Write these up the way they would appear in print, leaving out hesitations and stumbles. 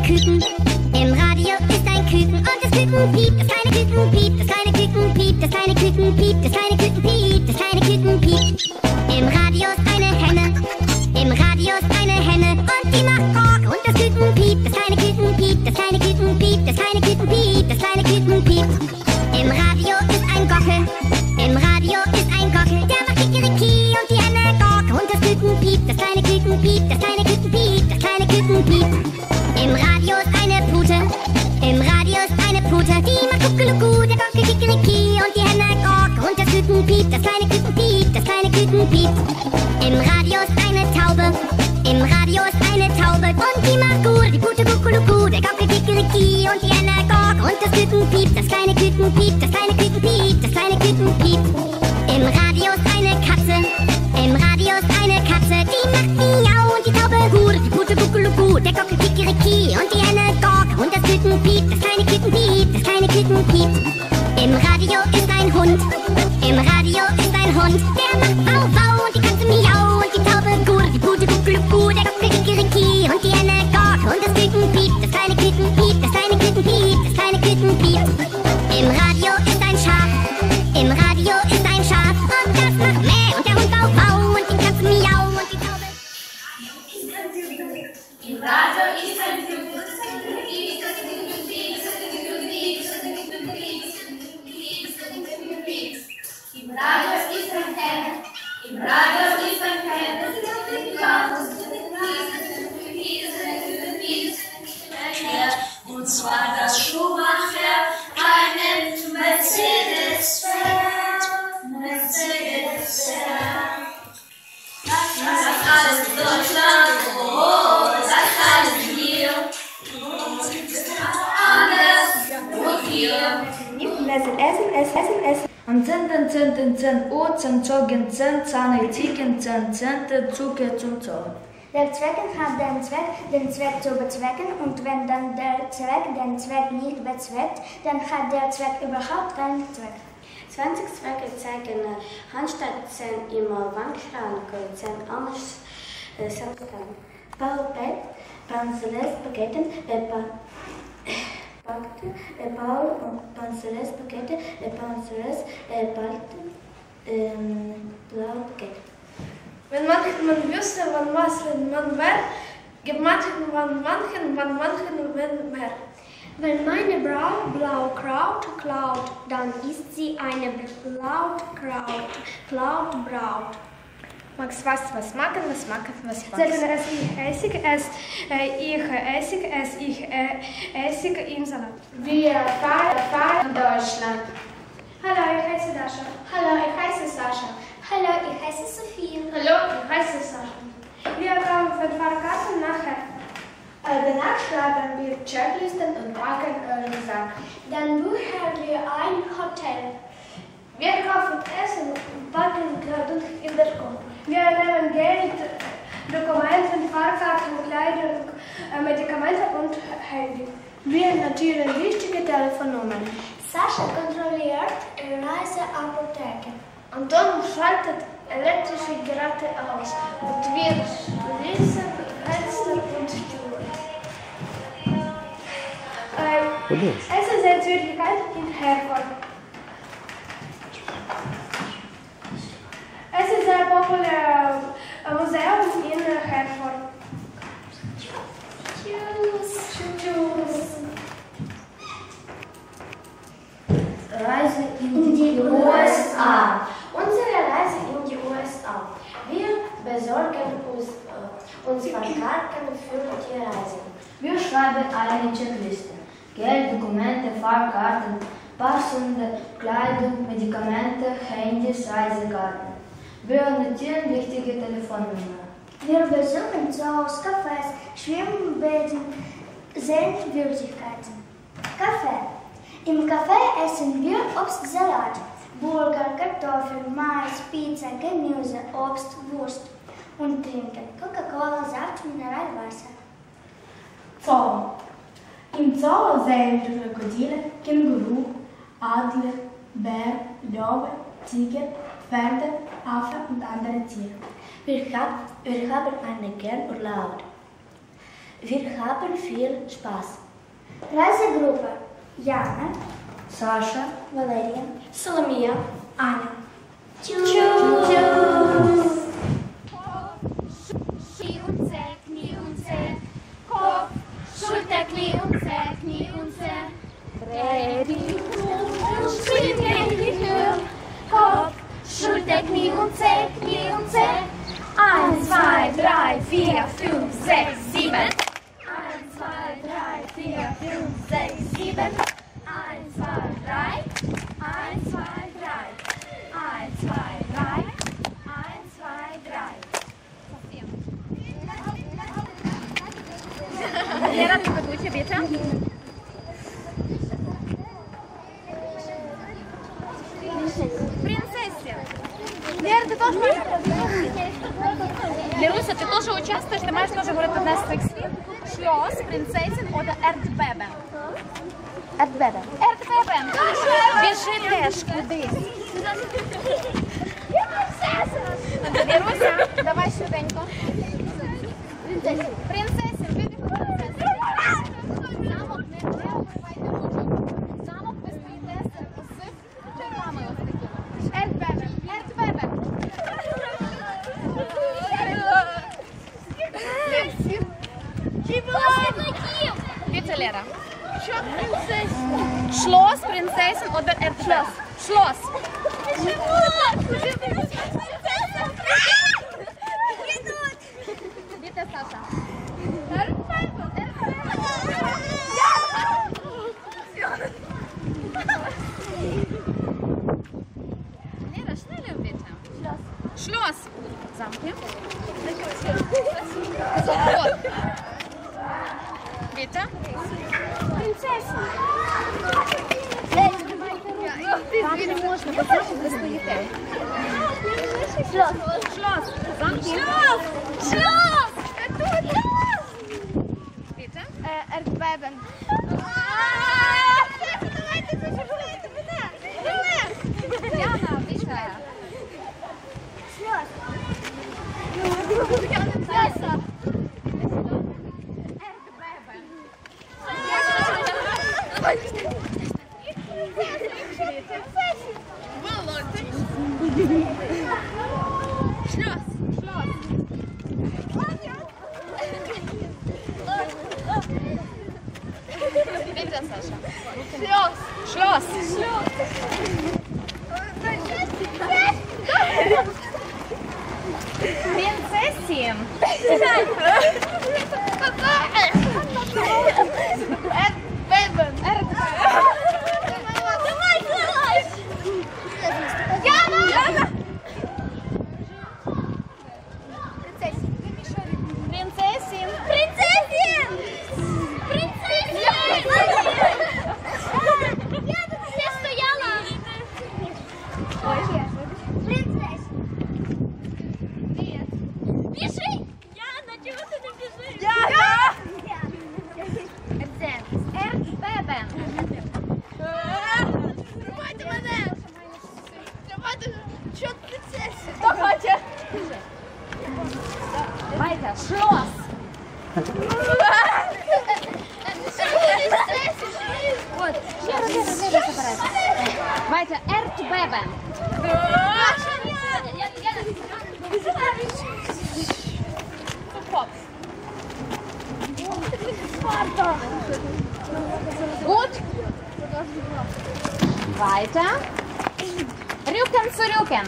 Küken. Im Radio ist ein Küken und das Küken piept, das kleine Küken piept, das kleine Küken piept, das kleine Küken piept, das kleine Küken piept, das kleine Küken piept. Im Radio ist eine Henne, im Radio ist eine Henne und die macht Kork und das Küken piept, das kleine Küken piept, das kleine Küken piept, das kleine Küken piept, das kleine Küken piept. Im Radio ist ein Gockel, im Radio ist ein Gockel, der macht Kikeriki und die Henne Kork und das Küken piept, das kleine Küken piept, das kleine Küken piept, das kleine Küken piept. Im Radio ist eine Pute, im Radio ist eine Pute, die macht Kuckelucku, der Gockel Kikeriki und die Henne Kork und das Küken piept, das kleine Küken piept, das kleine Küken piept. Im Radio ist eine Taube, im Radio ist eine Taube und die macht Gur, die Pute Kuckelucku, der Gockel Kikeriki und die Henne Kork und das Küken piept, das kleine Küken piept, das kleine Küken piept, das kleine Küken piept. Im Radio ist eine Katze, im Radio ist eine Katze, die macht Miau und die Taube Gur, die Pute Kuckelucku, der Gockel Kikeriki und die Henne Kork und das Küken piept, das kleine Küken piept, das kleine Küken piept. Im Radio ist ein Hund, im Radio ist ein Hund, der macht Au Au und die Katze Miau und die Taube Gur, die Pute Kuckelucku, der Gockel Kikeriki und die Henne Kork und das Küken piept, das kleine Küken piept, das kleine Küken piept, das kleine Küken piept. Im Radio ist ein Schaf, im Radio ist ein Schaf und das macht Mäh und der Hund Au Au und die Katze Miau und die Taube. Im Radio ist ein Im Radio ist ein Henne, im Radio ist ein Henne, und zwar das Schuhmacher, einen Mercedes fährt, Mercedes fährt. Das alles in Deutschland, oh, das alles hier, anders und hier. Am 10. Uhr zogen 10 Zahne Ziegen 10 Cent Zucker zum Zoll. Der Zwecken hat den Zweck zu bezwecken und wenn dann der Zweck den Zweck nicht bezweckt, dann hat der Zweck überhaupt keinen Zweck. 20 Zwecke zeigen anstatt 10 immer Wandschrank, 10 anders Selbstgang. Paul Panzeles Paketen, Paul Panzeles Pakete, Panzeles blaue Pakete. Wenn man wüsste, wann was man wäre, gibt manchen, wann manchen, wenn mehr. Wenn meine Braut Blaukraut klaut, dann ist sie eine Braut. Max was machen, was machen, was Sagen es ich Essig, ich Essig im Salat. Wir fahren in Deutschland. Hallo, ich heiße Dasha. Hallo, ich heiße Sascha. Hallo, ich heiße Sophie. Hallo, ich heiße Sascha. Wir kaufen Fahrkarten nachher. Danach schreiben wir Checklisten und packen Rucksack. Dann buchen wir ein Hotel. Wir kaufen Essen und packen Kleidung in der Kopf. Wir nehmen Geld, Dokumente, Fahrkarten, Kleidung, Medikamente und Handy. Wir notieren wichtige Telefonnummern. Sascha kontrolliert Reiseapotheke. Anton schaltet elektrische Geräte aus und wir schließen Fenster und Türen. Essenssehenswürdigkeit in Herford. Es ist ein populäres Museum in Herford. Tschüss. Reise in die USA. Unsere Reise in die USA. Wir besorgen uns Fahrkarten für die Reise. Wir schreiben eine Checkliste. Geld, Dokumente, Fahrkarten, passende Kleidung, Medikamente, Handys, Reisekarten. Wir notieren wichtige Telefonnummern. Wir besuchen Zoos, Cafés, Schwimmbäden, Sehenswürdigkeiten. Kaffee. Im Café essen wir Obstsalat, Burger, Kartoffeln, Mais, Pizza, Gemüse, Obst, Wurst und trinken Coca-Cola, Saft, Mineralwasser. Zoo. Im Zoo sehen wir Krokodile, Känguru, Adler, Bär, Löwe, Tiger, Pferde, Affe und andere Tiere. Wir haben einen Kernurlaub. Wir haben viel Spaß. Reisegruppe Jana, Sascha, Valeria, Соломія, Аня. Tschüss. Knie und Zeh, Knie und Zeh. Kopf, Schulter, Knie und Zeh, Knie und Zeh. Dreh die Kugeln, spring in die Höhe. Kopf, Schulter, Knie und Zeh, Knie und Zeh. 1, 2, 3, 4, 5, 6, 7. 1, 2, 3, 4, 5, 6, 7. 1, 2, 3. 1, 2, 3. 1, 2, 3. 1, 2, 3. Лера, ты ведуча, bitte. Принцессе. Лера, ты тоже можешь? Леруся, ты тоже участвуешь, ты можешь тоже говорить одне з цих слів. Шльос, принцесин, oder Erdbeben. Erdbeben. Erdbeben. Біжи теж кудись. Леруся, давай швиденько. Принцесин, вибігли принцесин. Замок, не обривайте ручок. Замок, ви стоїте з червами ось такими. Erdbeben. Erdbeben. Bitte, Lehrer. Schloss, Prinzessin oder Erdbeben? Schloss. Bitte, Sascha. Lehrer, schneller bitte. Schloss. Zamknij. Sofort. Bitte. Принцесса. Вам не можна, бо це ви стоїте. Шлос. Замкнij. Шлос. Bitte. Erdbeben. Diana, bitte. Sascha. Bitte, Sascha. Schloss. Prinzessin. Erdbeben. Давай, давай. Яна. Принцесsin. Принцесsin. Я тут все стояла. Біжи! Яна, чого ти не біжиш? Яна! Erdbeben. Тримайте мене! Тримайте! Що ти принцеса? Хто хоче? Weiter. Schloss. Вот. Weiter. Erdbeben. Gut. Weiter. Rücken zu Rücken.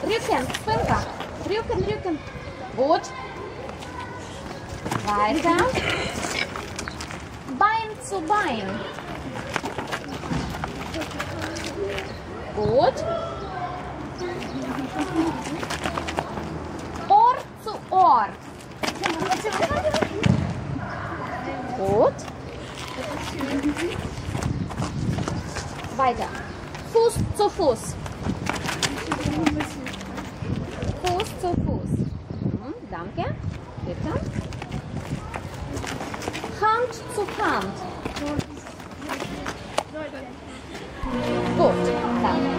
Rücken, spinka. Rücken, Rücken. Gut. Weiter. Bein zu Bein. Gut. Ohr zu Ohr. Gut. Weiter. Fuß zu Fuß. Fuß zu Fuß. Danke. Bitte. Hand zu Hand. Gut. Danke.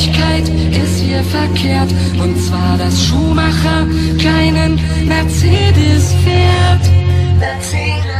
Gerechtigkeit ist hier verkehrt. Und zwar, dass Schumacher keinen Mercedes fährt. Mercedes.